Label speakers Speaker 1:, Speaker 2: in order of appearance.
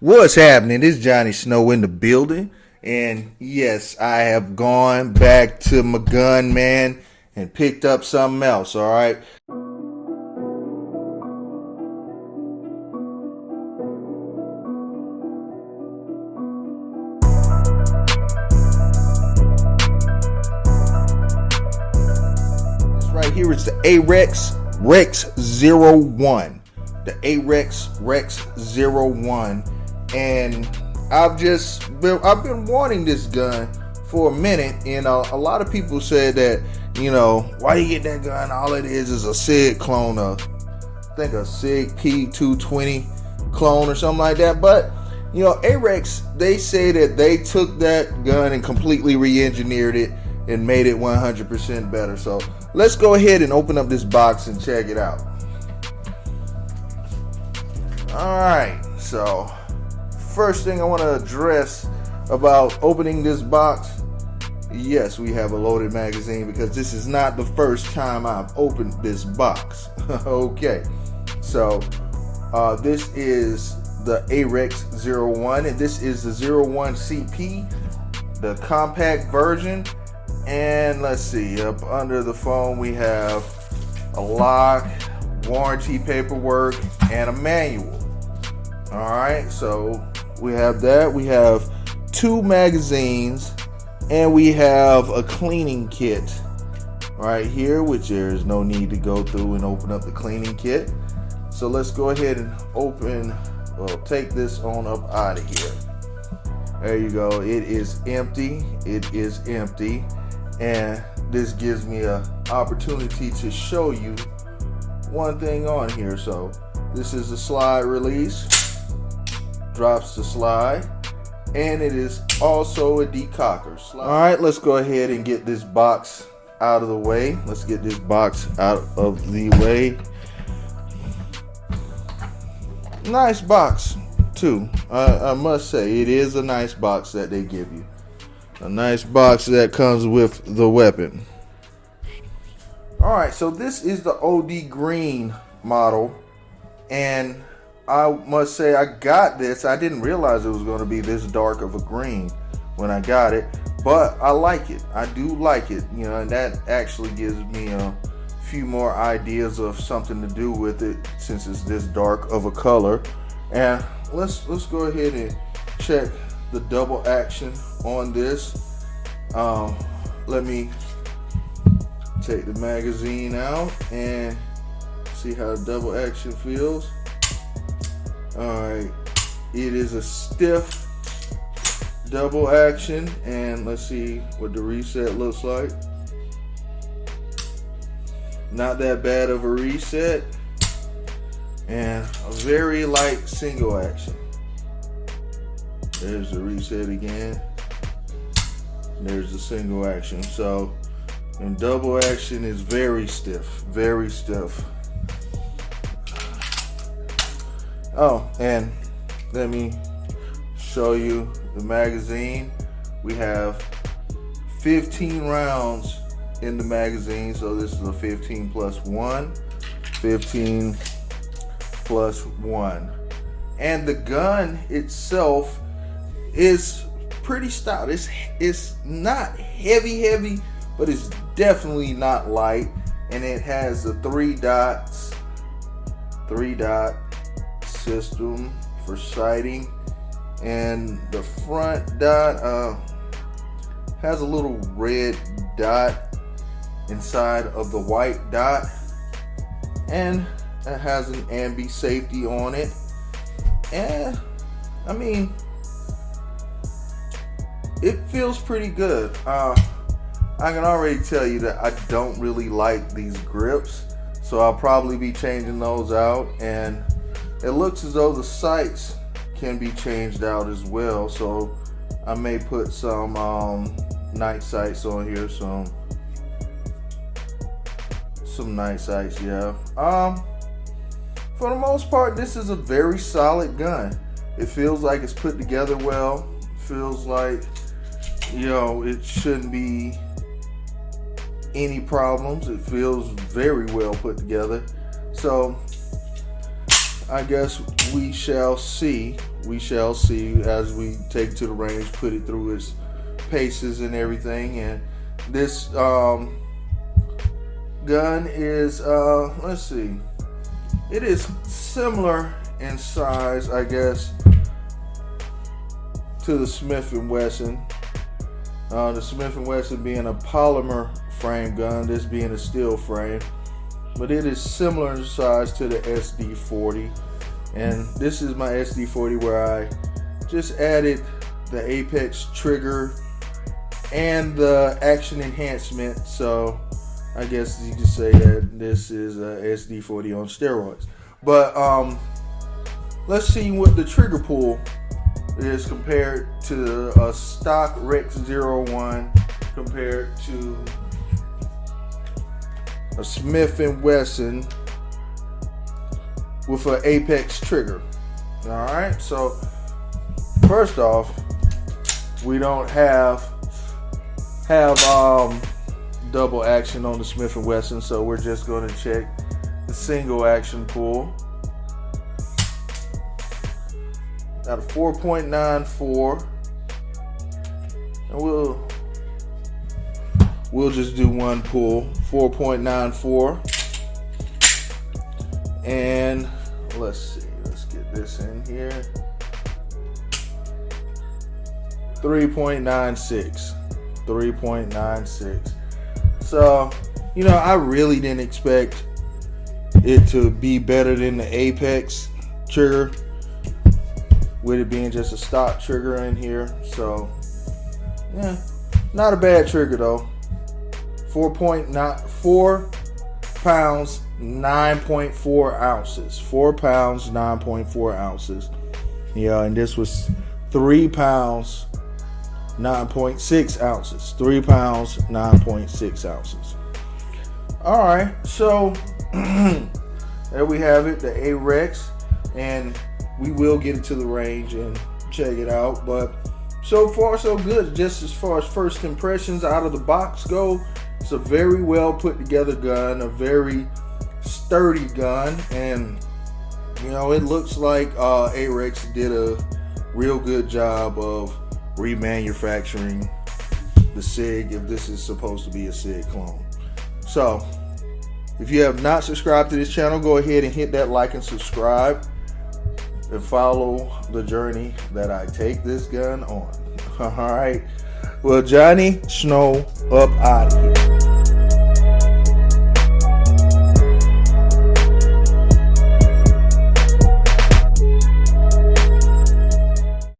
Speaker 1: What's happening? It's Johnny Snow in the building. And yes, I have gone back to my gun, man, and picked up something else, all right? This right here is the Arex Rex 01. The Arex Rex 01. And I've been wanting this gun for a minute, and a lot of people said that, why do you get that gun? All it is a SIG clone of, I think a SIG P220 clone or something like that. But Arex, they say that they took that gun and completely re-engineered it and made it 100% better. So let's go ahead and open up this box and check it out. All right, so first thing I want to address about opening this box, yes, we have a loaded magazine because this is not the first time I've opened this box. Okay, so this is the Arex 01, and this is the 01 CP, the compact version. And let's see, up under the phone we have a lock, warranty paperwork, and a manual. All right, so we have that. We have 2 magazines, and we have a cleaning kit right here, which there is no need to go through and open up the cleaning kit. So let's go ahead and take this on up out of here. There you go. It is empty. It is empty. And this gives me an opportunity to show you one thing on here. So this is a slide release. Drops the slide, and it is also a decocker slide. All right, let's go ahead and get this box out of the way. Let's get this box out of the way. Nice box too. I must say, it is a nice box that they give you. A nice box that comes with the weapon. All right, so this is the OD green model, and I must say I got this. I didn't realize it was going to be this dark of a green when I got it, but I like it. I do like it, and that actually gives me a few more ideas of something to do with it since it's this dark of a color. And let's go ahead and check the double action on this. Let me take the magazine out and see how the double action feels. Alright, it is a stiff double action, and let's see what the reset looks like. Not that bad of a reset, and a very light single action. There's the reset again. There's the single action. So, and double action is very stiff, very stiff. Oh, and let me show you the magazine. We have 15 rounds in the magazine, so this is a 15 plus 1. 15 plus 1. And the gun itself is pretty stout. It's not heavy, but it's definitely not light. And it has the 3 dot system for sighting, and the front dot has a little red dot inside of the white dot, and it has an ambi safety on it. And I mean, it feels pretty good. I can already tell you that I don't really like these grips, so I'll probably be changing those out. And it looks as though the sights can be changed out as well, so I may put some night sights on here, some night sights, yeah. For the most part, this is a very solid gun. It feels like it's put together well. It feels like, it shouldn't be any problems. It feels very well put together. So I guess we shall see we shall see as we take it to the range, put it through its paces and everything. And this gun is, let's see, it is similar in size, I guess, to the Smith & Wesson. The Smith & Wesson being a polymer frame gun, this being a steel frame. But it is similar in size to the SD40. And this is my SD40 where I just added the Apex trigger and the action enhancement. So I guess you could say that this is a SD40 on steroids. But let's see what the trigger pull is compared to a stock Rex 01 compared to a Smith & Wesson with an Apex trigger. Alright, so first off, we don't have double action on the Smith & Wesson, so we're just going to check the single action pull. Got a 4.94, and we'll just do one pull, 4.94. And let's see, let's get this in here. 3.96. So, you know, I really didn't expect it to be better than the Apex trigger, with it being just a stock trigger in here. So, yeah, not a bad trigger though. 4 pounds, 9.4 ounces. 4 pounds, 9.4 ounces. Yeah, and this was 3 pounds, 9.6 ounces. 3 pounds, 9.6 ounces. All right, so there we have it, the Arex, and we will get it to the range and check it out. But so far so good. Just as far as first impressions out of the box go, it's a very well put together gun, a very sturdy gun, and you know, it looks like Arex did a real good job of remanufacturing the SIG, if this is supposed to be a SIG clone. So if you have not subscribed to this channel, go ahead and hit that like and subscribe and follow the journey that I take this gun on. All right, well, Johnny Snow up out of here.